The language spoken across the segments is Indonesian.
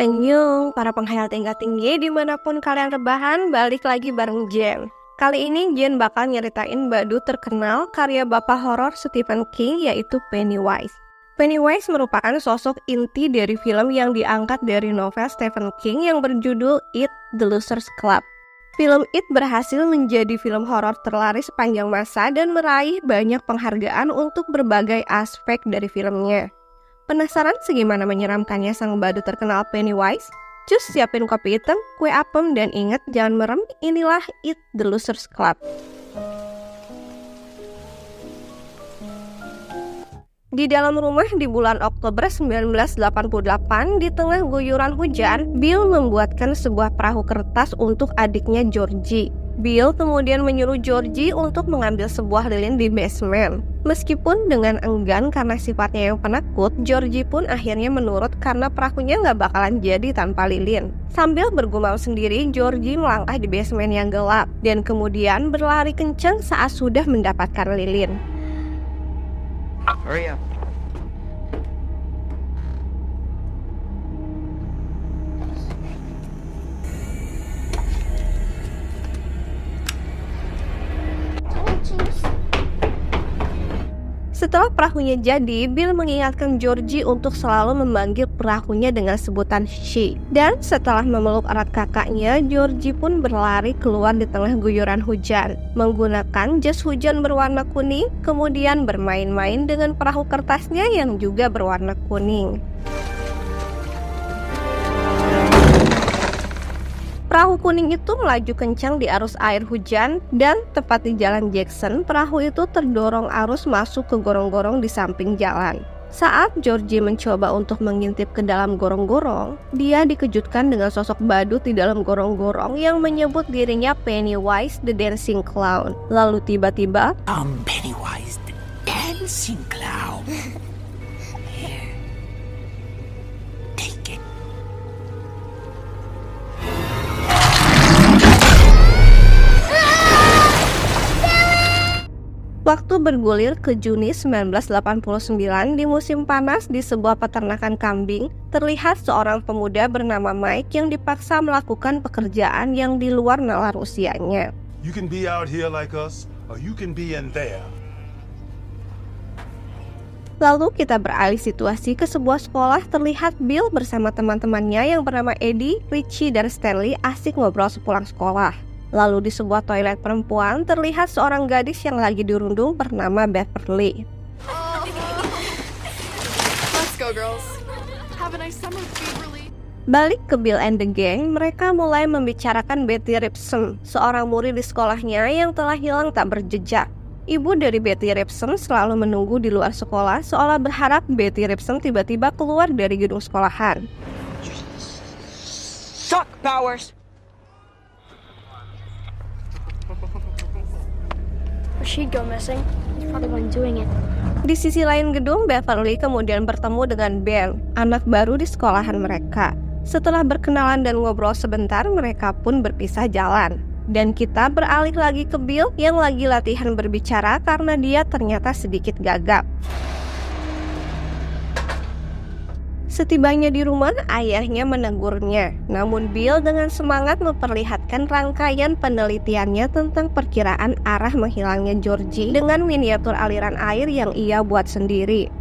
Annyeong, para penghayal tingkat tinggi dimanapun kalian rebahan, balik lagi bareng Jen. Kali ini Jen bakal nyeritain badu terkenal karya bapak horor Stephen King, yaitu Pennywise. Pennywise merupakan sosok inti dari film yang diangkat dari novel Stephen King yang berjudul It, The Losers Club. Film It berhasil menjadi film horor terlaris sepanjang masa dan meraih banyak penghargaan untuk berbagai aspek dari filmnya. Penasaran segimana menyeramkannya sang badu terkenal Pennywise? Cus siapin kopi hitam, kue apem, dan ingat jangan merem, inilah It, The Losers Club. Di dalam rumah di bulan Oktober 1988, di tengah guyuran hujan, Bill membuatkan sebuah perahu kertas untuk adiknya Georgie. Bill kemudian menyuruh Georgie untuk mengambil sebuah lilin di basement. Meskipun dengan enggan karena sifatnya yang penakut, Georgie pun akhirnya menurut karena perahunya nggak bakalan jadi tanpa lilin. Sambil bergumam sendiri, Georgie melangkah di basement yang gelap dan kemudian berlari kencang saat sudah mendapatkan lilin. Hurry up. Setelah perahunya jadi, Bill mengingatkan Georgie untuk selalu memanggil perahunya dengan sebutan she. Dan setelah memeluk erat kakaknya, Georgie pun berlari keluar di tengah guyuran hujan, menggunakan jas hujan berwarna kuning, kemudian bermain-main dengan perahu kertasnya yang juga berwarna kuning. Perahu kuning itu melaju kencang di arus air hujan dan tepat di jalan Jackson, perahu itu terdorong arus masuk ke gorong-gorong di samping jalan. Saat Georgie mencoba untuk mengintip ke dalam gorong-gorong, dia dikejutkan dengan sosok badut di dalam gorong-gorong yang menyebut dirinya Pennywise the Dancing Clown. Lalu tiba-tiba, Pennywise the Dancing Clown. Here, take it. waktu bergulir ke Juni 1989 di musim panas di sebuah peternakan kambing, terlihat seorang pemuda bernama Mike yang dipaksa melakukan pekerjaan yang di luar nalar usianya. You can be out here like us, or you can be in there. Lalu kita beralih situasi ke sebuah sekolah, terlihat Bill bersama teman-temannya yang bernama Eddie, Richie, dan Stanley asik ngobrol sepulang sekolah. Lalu di sebuah toilet perempuan terlihat seorang gadis yang lagi dirundung bernama Beverly. Let's go, girls. Have a nice summer, Beverly. Balik ke Bill and the gang, mereka mulai membicarakan Betty Ripson, seorang murid di sekolahnya yang telah hilang tak berjejak. Ibu dari Betty Ripson selalu menunggu di luar sekolah seolah berharap Betty Ripson tiba-tiba keluar dari gedung sekolahan. Shock powers. She'd go missing. He's probably the one doing it. Di sisi lain gedung, Beverly kemudian bertemu dengan Ben, anak baru di sekolahan mereka. Setelah berkenalan dan ngobrol sebentar, mereka pun berpisah jalan. Dan kita beralih lagi ke Bill yang lagi latihan berbicara karena dia ternyata sedikit gagap. Setibanya di rumah, ayahnya menegurnya. Namun Bill dengan semangat memperlihatkan rangkaian penelitiannya tentang perkiraan arah menghilangnya Georgie dengan miniatur aliran air yang ia buat sendiri.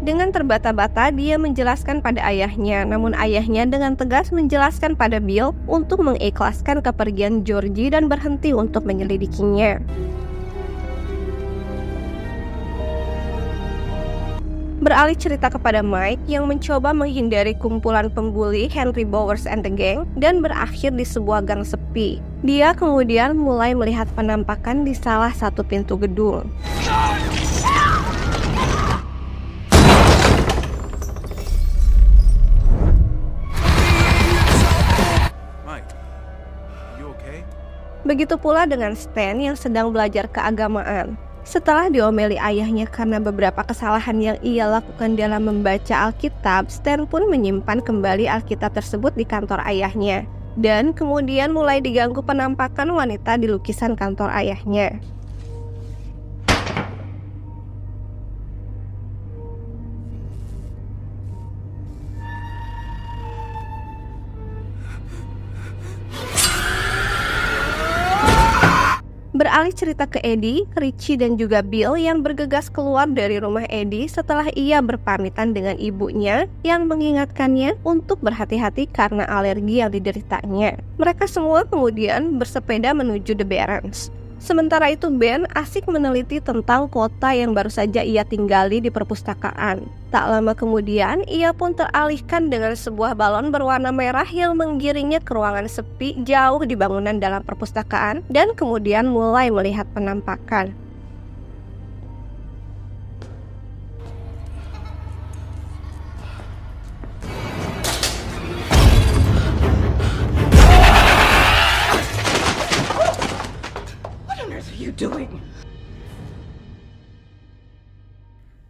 Dengan terbata-bata dia menjelaskan pada ayahnya, namun ayahnya dengan tegas menjelaskan pada Bill untuk mengikhlaskan kepergian Georgie dan berhenti untuk menyelidikinya. Beralih cerita kepada Mike yang mencoba menghindari kumpulan pembuli Henry Bowers and the Gang dan berakhir di sebuah gang sepi. Dia kemudian mulai melihat penampakan di salah satu pintu gedung. Mike, you okay? Begitu pula dengan Stan yang sedang belajar keagamaan. Setelah diomeli ayahnya karena beberapa kesalahan yang ia lakukan dalam membaca Alkitab, Stan pun menyimpan kembali Alkitab tersebut di kantor ayahnya. Dan kemudian mulai diganggu penampakan wanita di lukisan kantor ayahnya. Beralih cerita ke Eddie, Richie dan juga Bill yang bergegas keluar dari rumah Eddie setelah ia berpamitan dengan ibunya yang mengingatkannya untuk berhati-hati karena alergi yang dideritanya. Mereka semua kemudian bersepeda menuju The Barrens. Sementara itu Ben asik meneliti tentang kota yang baru saja ia tinggali di perpustakaan. Tak lama kemudian ia pun teralihkan dengan sebuah balon berwarna merah yang menggiringnya ke ruangan sepi jauh di bangunan dalam perpustakaan dan kemudian mulai melihat penampakan.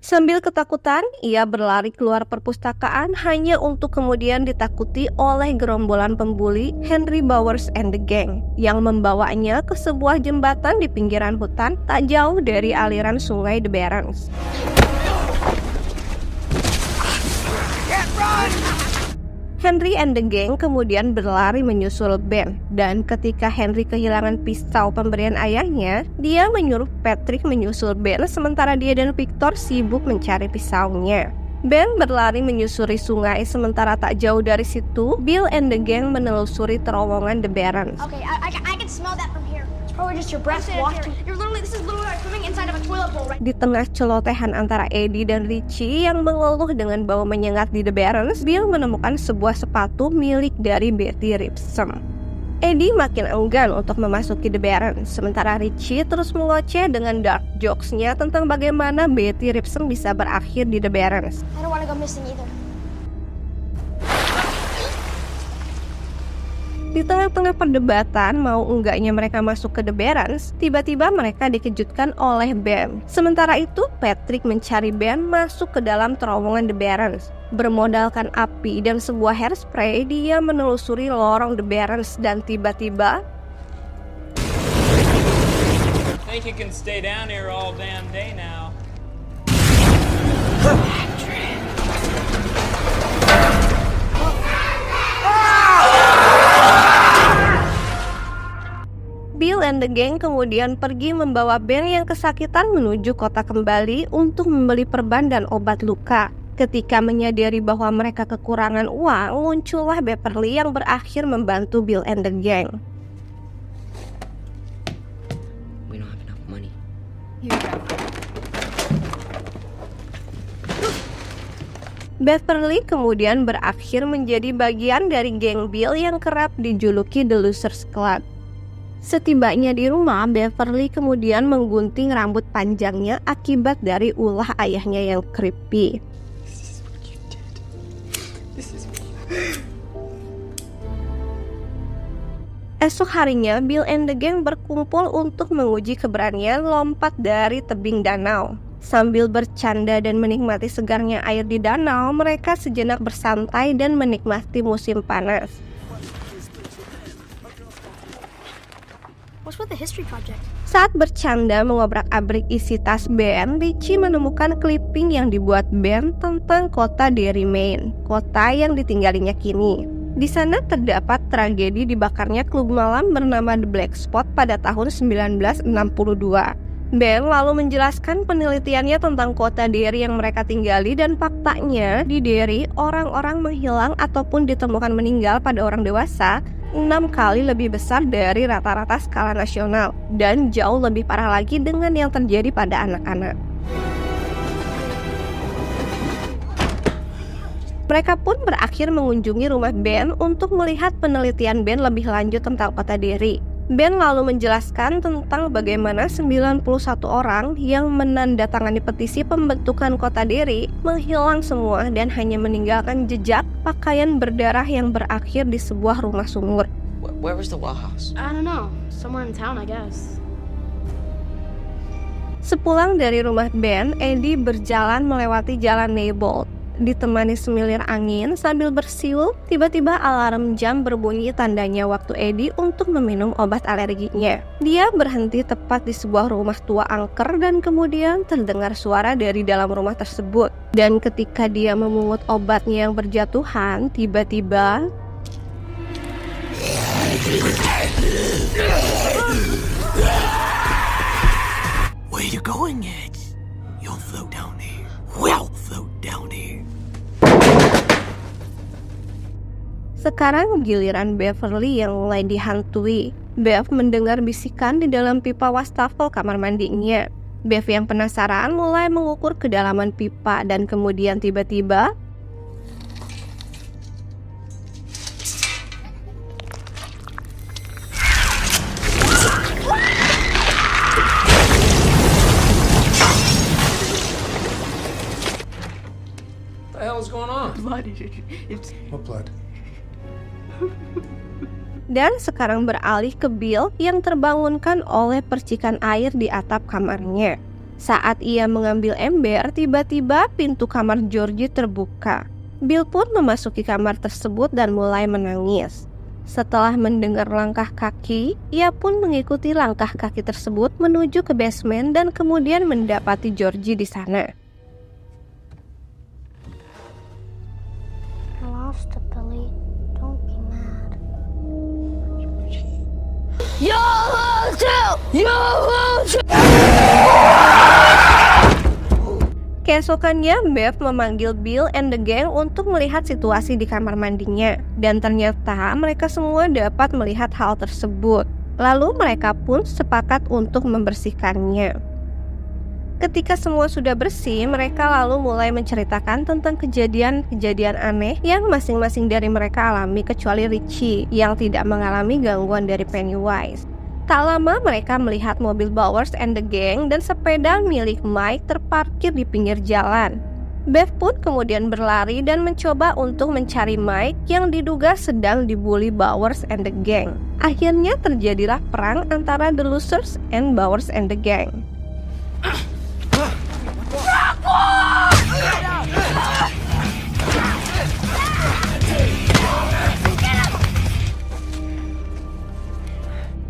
Sambil ketakutan, ia berlari keluar perpustakaan hanya untuk kemudian ditakuti oleh gerombolan pembuli Henry Bowers and the Gang yang membawanya ke sebuah jembatan di pinggiran hutan tak jauh dari aliran sungai The Barrens. Henry and the Gang kemudian berlari menyusul Ben, dan ketika Henry kehilangan pisau pemberian ayahnya, dia menyuruh Patrick menyusul Ben sementara dia dan Victor sibuk mencari pisaunya. Ben berlari menyusuri sungai sementara tak jauh dari situ, Bill and the Gang menelusuri terowongan The Barrens. Okay, I can smell that from here. It's probably just your breath wafting. This is literally like swimming inside of a toilet bowl, right? Di tengah celotehan antara Eddie dan Richie yang mengeluh dengan bau menyengat di The Barrens, Bill menemukan sebuah sepatu milik dari Betty Ripson. Eddie makin enggan untuk memasuki The Barrens, sementara Richie terus mengoceh dengan dark jokes-nya tentang bagaimana Betty Ripson bisa berakhir di The Barrens. I don't want to go missing either. Di tengah-tengah perdebatan mau enggaknya mereka masuk ke The Barrens, tiba-tiba mereka dikejutkan oleh Ben. Sementara itu, Patrick mencari Ben masuk ke dalam terowongan The Barrens. Bermodalkan api dan sebuah hairspray, dia menelusuri lorong The Barrens dan tiba-tiba Think you can stay down here all damn day now. Bill and the Gang kemudian pergi membawa Ben yang kesakitan menuju kota kembali untuk membeli perban dan obat luka. Ketika menyadari bahwa mereka kekurangan uang, muncullah Beverly yang berakhir membantu Bill and the Gang. We don't have enough money. Here you go. Beverly kemudian berakhir menjadi bagian dari geng Bill yang kerap dijuluki The Losers Club. Setibanya di rumah, Beverly kemudian menggunting rambut panjangnya akibat dari ulah ayahnya yang creepy. Esok harinya, Bill and the Gang berkumpul untuk menguji keberanian lompat dari tebing danau. Sambil bercanda dan menikmati segarnya air di danau, mereka sejenak bersantai dan menikmati musim panas. What's with the history project? Saat bercanda mengobrak-abrik isi tas Ben, Richie menemukan clipping yang dibuat Ben tentang kota Derry, Maine, kota yang ditinggalinya kini. Di sana terdapat tragedi dibakarnya klub malam bernama The Black Spot pada tahun 1962. Ben lalu menjelaskan penelitiannya tentang kota Derry yang mereka tinggali dan faktanya di Derry orang-orang menghilang ataupun ditemukan meninggal pada orang dewasa 6 kali lebih besar dari rata-rata skala nasional dan jauh lebih parah lagi dengan yang terjadi pada anak-anak. Mereka pun berakhir mengunjungi rumah Ben untuk melihat penelitian Ben lebih lanjut tentang kota Derry. Ben lalu menjelaskan tentang bagaimana 91 orang yang menandatangani petisi pembentukan kota Derry menghilang semua dan hanya meninggalkan jejak pakaian berdarah yang berakhir di sebuah rumah sumur. Where was the well house? I don't know. Somewhere in town, I guess. Sepulang dari rumah Ben, Eddie berjalan melewati jalan Neibold. Ditemani semilir angin sambil bersiul, tiba-tiba alarm jam berbunyi tandanya waktu Eddie untuk meminum obat alerginya. Dia berhenti tepat di sebuah rumah tua angker dan kemudian terdengar suara dari dalam rumah tersebut. Dan ketika dia memungut obatnya yang berjatuhan, tiba-tiba Where you going, Edge? You'll float down here. We'll float down here. Sekarang giliran Beverly yang mulai dihantui. Bev mendengar bisikan di dalam pipa wastafel kamar mandinya. Bev yang penasaran mulai mengukur kedalaman pipa dan kemudian tiba-tiba What the hell is going on? Blood. It's What blood? dan sekarang beralih ke Bill yang terbangunkan oleh percikan air di atap kamarnya. Saat ia mengambil ember, tiba-tiba pintu kamar Georgie terbuka. Bill pun memasuki kamar tersebut dan mulai menangis. Setelah mendengar langkah kaki, ia pun mengikuti langkah kaki tersebut menuju ke basement dan kemudian mendapati Georgie di sana. I lost it, Billy. Don't be mad. Keesokannya, Bev memanggil Bill and the gang untuk melihat situasi di kamar mandinya. Dan ternyata mereka semua dapat melihat hal tersebut. Lalu mereka pun sepakat untuk membersihkannya. Ketika semua sudah bersih, mereka lalu mulai menceritakan tentang kejadian-kejadian aneh yang masing-masing dari mereka alami kecuali Richie yang tidak mengalami gangguan dari Pennywise. Tak lama mereka melihat mobil Bowers and the gang dan sepeda milik Mike terparkir di pinggir jalan. Bev pun kemudian berlari dan mencoba untuk mencari Mike yang diduga sedang dibully Bowers and the gang. Akhirnya terjadilah perang antara The Losers and Bowers and the gang.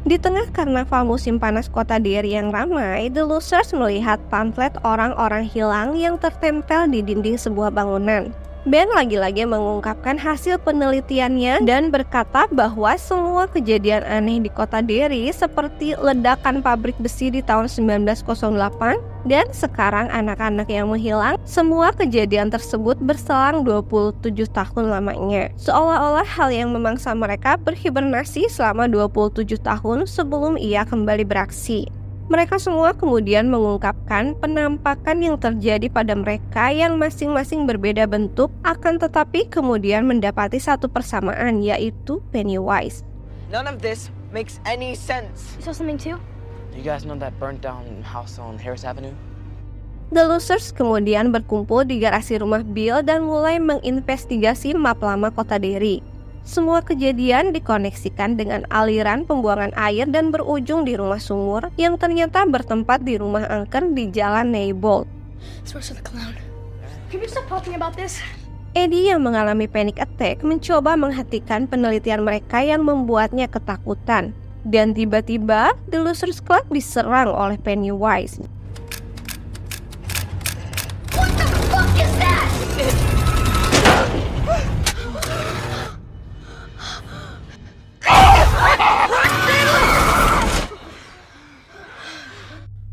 Di tengah karnaval musim panas kota Derry yang ramai, The Losers melihat pamflet orang-orang hilang yang tertempel di dinding sebuah bangunan. Ben lagi-lagi mengungkapkan hasil penelitiannya dan berkata bahwa semua kejadian aneh di kota Derry seperti ledakan pabrik besi di tahun 1908 dan sekarang anak-anak yang menghilang, semua kejadian tersebut berselang 27 tahun lamanya. Seolah-olah hal yang memangsa mereka berhibernasi selama 27 tahun sebelum ia kembali beraksi. Mereka semua kemudian mengungkapkan penampakan yang terjadi pada mereka yang masing-masing berbeda bentuk, akan tetapi kemudian mendapati satu persamaan, yaitu Pennywise. None of this makes any sense. You saw something too? You guys know that burnt down house on Harris Avenue? The Losers kemudian berkumpul di garasi rumah Bill dan mulai menginvestigasi map lama kota Derry. Semua kejadian dikoneksikan dengan aliran pembuangan air dan berujung di rumah sumur yang ternyata bertempat di rumah angker di jalan Neybold. Source of the clown. Can you stop talking about this? Eddie yang mengalami panic attack mencoba menghentikan penelitian mereka yang membuatnya ketakutan. Dan tiba-tiba, The Losers Club diserang oleh Pennywise. What the fuck is that?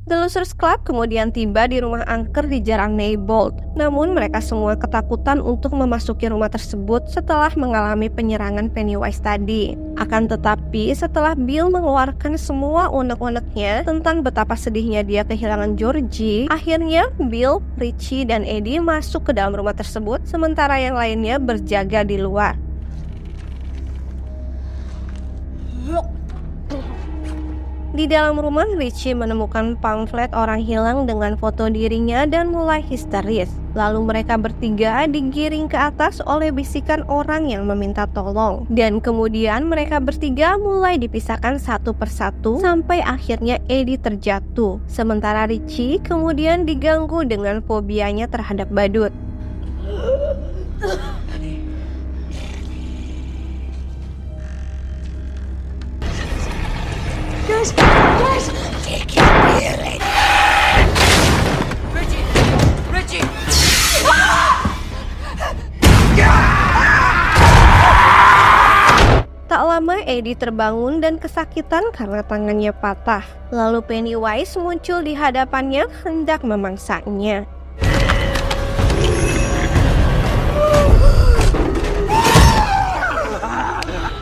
The Losers Club kemudian tiba di rumah angker di jalan Neybold. Namun mereka semua ketakutan untuk memasuki rumah tersebut setelah mengalami penyerangan Pennywise tadi. Akan tetapi setelah Bill mengeluarkan semua unek-uneknya tentang betapa sedihnya dia kehilangan Georgie, akhirnya Bill, Richie, dan Eddie masuk ke dalam rumah tersebut sementara yang lainnya berjaga di luar. Di dalam rumah, Richie menemukan pamflet orang hilang dengan foto dirinya dan mulai histeris. Lalu mereka bertiga digiring ke atas oleh bisikan orang yang meminta tolong. Dan kemudian mereka bertiga mulai dipisahkan satu persatu sampai akhirnya Eddie terjatuh. Sementara Richie kemudian diganggu dengan fobianya terhadap badut. Guys! Richie! Tak Tak lama Eddie terbangun dan kesakitan karena tangannya patah. Lalu Pennywise muncul di hadapannya hendak memangsanya.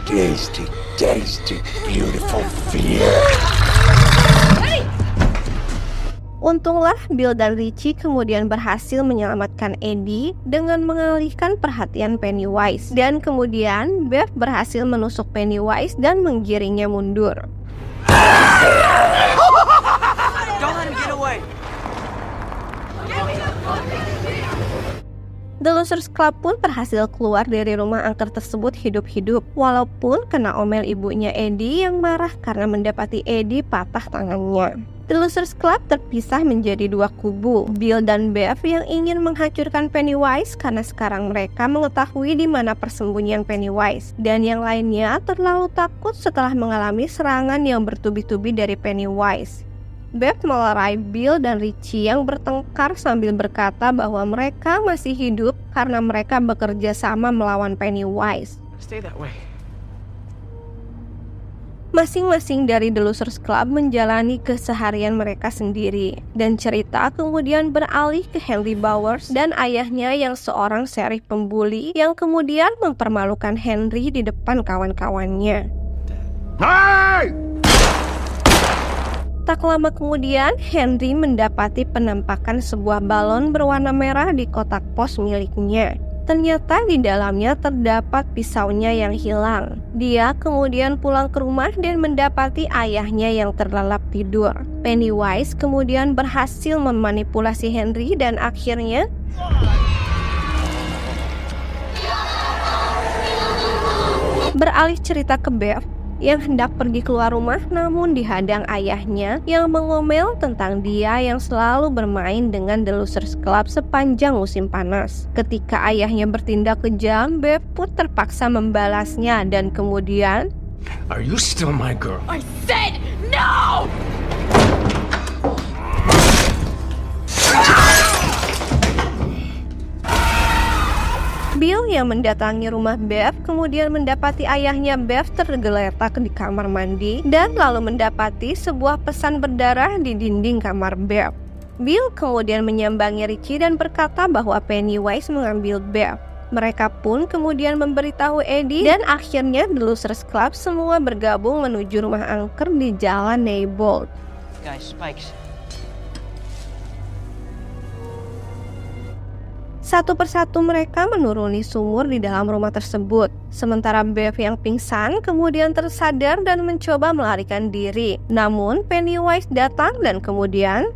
Tasty, tasty, beautiful fear. Untunglah Bill dan Richie kemudian berhasil menyelamatkan Eddie dengan mengalihkan perhatian Pennywise. Dan kemudian Bev berhasil menusuk Pennywise dan menggiringnya mundur. Don't let him get away. The Losers Club pun berhasil keluar dari rumah angker tersebut hidup-hidup, walaupun kena omel ibunya Eddie yang marah karena mendapati Eddie patah tangannya. The Losers Club terpisah menjadi dua kubu, Bill dan Bev yang ingin menghancurkan Pennywise karena sekarang mereka mengetahui di mana persembunyian Pennywise, dan yang lainnya terlalu takut setelah mengalami serangan yang bertubi-tubi dari Pennywise. Bev melerai Bill dan Richie yang bertengkar sambil berkata bahwa mereka masih hidup karena mereka bekerja sama melawan Pennywise. Stay that way. Masing-masing dari The Losers Club menjalani keseharian mereka sendiri, dan cerita kemudian beralih ke Henry Bowers dan ayahnya yang seorang serih pembuli yang kemudian mempermalukan Henry di depan kawan-kawannya. Hey! Tak lama kemudian, Henry mendapati penampakan sebuah balon berwarna merah di kotak pos miliknya. Ternyata di dalamnya terdapat pisaunya yang hilang. Dia kemudian pulang ke rumah dan mendapati ayahnya yang terlelap tidur. Pennywise kemudian berhasil memanipulasi Henry dan akhirnya beralih cerita ke Bev yang hendak pergi keluar rumah namun dihadang ayahnya yang mengomel tentang dia yang selalu bermain dengan The Losers Club sepanjang musim panas. Ketika ayahnya bertindak kejam, Bev pun terpaksa membalasnya dan kemudian, Are you still my girl? I said no! Bill yang mendatangi rumah Bev kemudian mendapati ayahnya Bev tergeletak di kamar mandi dan lalu mendapati sebuah pesan berdarah di dinding kamar Bev. Bill kemudian menyambangi Richie dan berkata bahwa Pennywise mengambil Bev. Mereka pun kemudian memberitahu Eddie dan akhirnya The Losers Club semua bergabung menuju rumah angker di jalan Neighbold. Guys, spikes. Satu persatu mereka menuruni sumur di dalam rumah tersebut. Sementara Bev yang pingsan kemudian tersadar dan mencoba melarikan diri. Namun Pennywise datang dan kemudian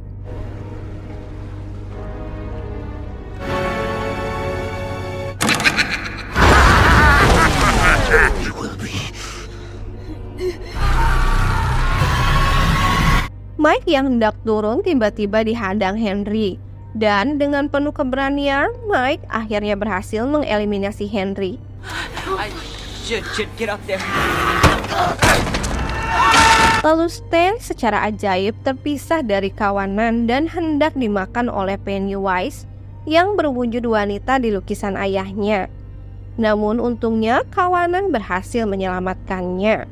Mike yang hendak turun tiba-tiba dihadang Henry. Dan dengan penuh keberanian, Mike akhirnya berhasil mengeliminasi Henry. Get up there. Lalu Stan secara ajaib terpisah dari kawanan dan hendak dimakan oleh Pennywise yang berwujud wanita di lukisan ayahnya. Namun untungnya kawanan berhasil menyelamatkannya.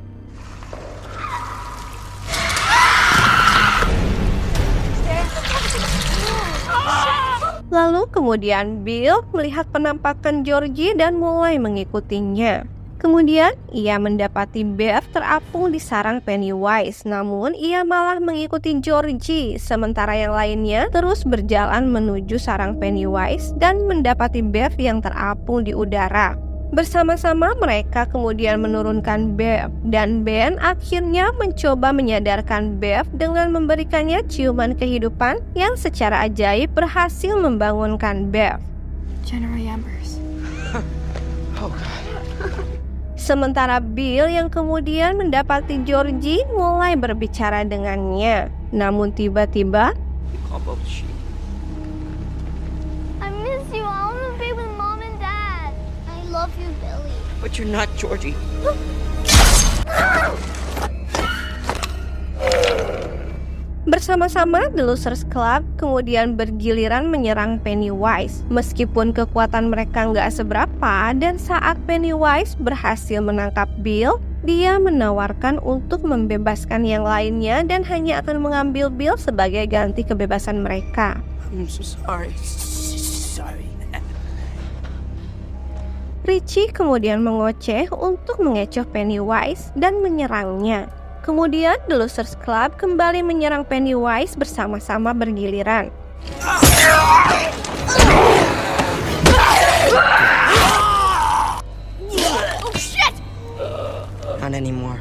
Lalu kemudian Bill melihat penampakan Georgie dan mulai mengikutinya. Kemudian ia mendapati Bev terapung di sarang Pennywise, namun ia malah mengikuti Georgie, sementara yang lainnya terus berjalan menuju sarang Pennywise dan mendapati Bev yang terapung di udara. Bersama-sama mereka kemudian menurunkan Bev, dan Ben akhirnya mencoba menyadarkan Bev dengan memberikannya ciuman kehidupan yang secara ajaib berhasil membangunkan Bev. January Embers. Oh God. Sementara Bill yang kemudian mendapati Georgie mulai berbicara dengannya. Namun tiba-tiba I miss you. I want to be with Mom and Dad. I love you, Billy. But you're not Georgie. Bersama-sama, The Losers Club kemudian bergiliran menyerang Pennywise. Meskipun kekuatan mereka nggak seberapa, dan saat Pennywise berhasil menangkap Bill, dia menawarkan untuk membebaskan yang lainnya dan hanya akan mengambil Bill sebagai ganti kebebasan mereka. I'm so sorry. Sorry. Richie kemudian mengoceh untuk mengecoh Pennywise dan menyerangnya. Kemudian The Losers Club kembali menyerang Pennywise bersama-sama bergiliran. Oh shit! Not anymore.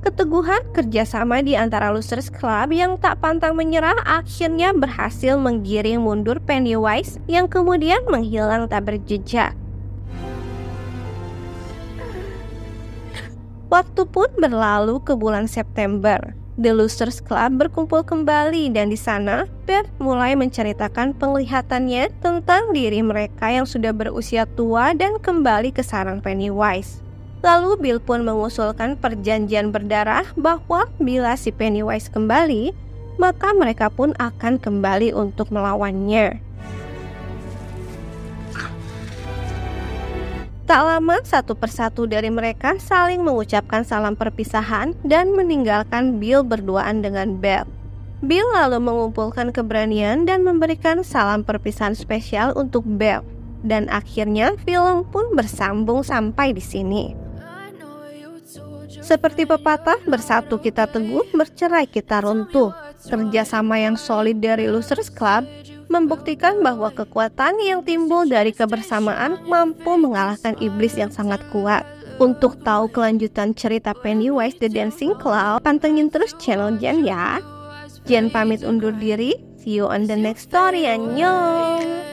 Keteguhan kerjasama di antara Losers Club yang tak pantang menyerah akhirnya berhasil menggiring mundur Pennywise yang kemudian menghilang tak berjejak. Waktu pun berlalu ke bulan September. The Losers Club berkumpul kembali dan di sana Beth mulai menceritakan penglihatannya tentang diri mereka yang sudah berusia tua dan kembali ke sarang Pennywise. Lalu Bill pun mengusulkan perjanjian berdarah bahwa bila si Pennywise kembali, maka mereka pun akan kembali untuk melawannya. Tak lama satu persatu dari mereka saling mengucapkan salam perpisahan dan meninggalkan Bill berduaan dengan Beth. Bill lalu mengumpulkan keberanian dan memberikan salam perpisahan spesial untuk Beth. Dan akhirnya film pun bersambung sampai di sini. Seperti pepatah, bersatu kita teguh, bercerai kita runtuh. Kerjasama yang solid dari Losers Club membuktikan bahwa kekuatan yang timbul dari kebersamaan mampu mengalahkan iblis yang sangat kuat. Untuk tahu kelanjutan cerita Pennywise the Dancing Clown, pantengin terus channel Jen ya. Jen pamit undur diri, see you on the next story, annyeong!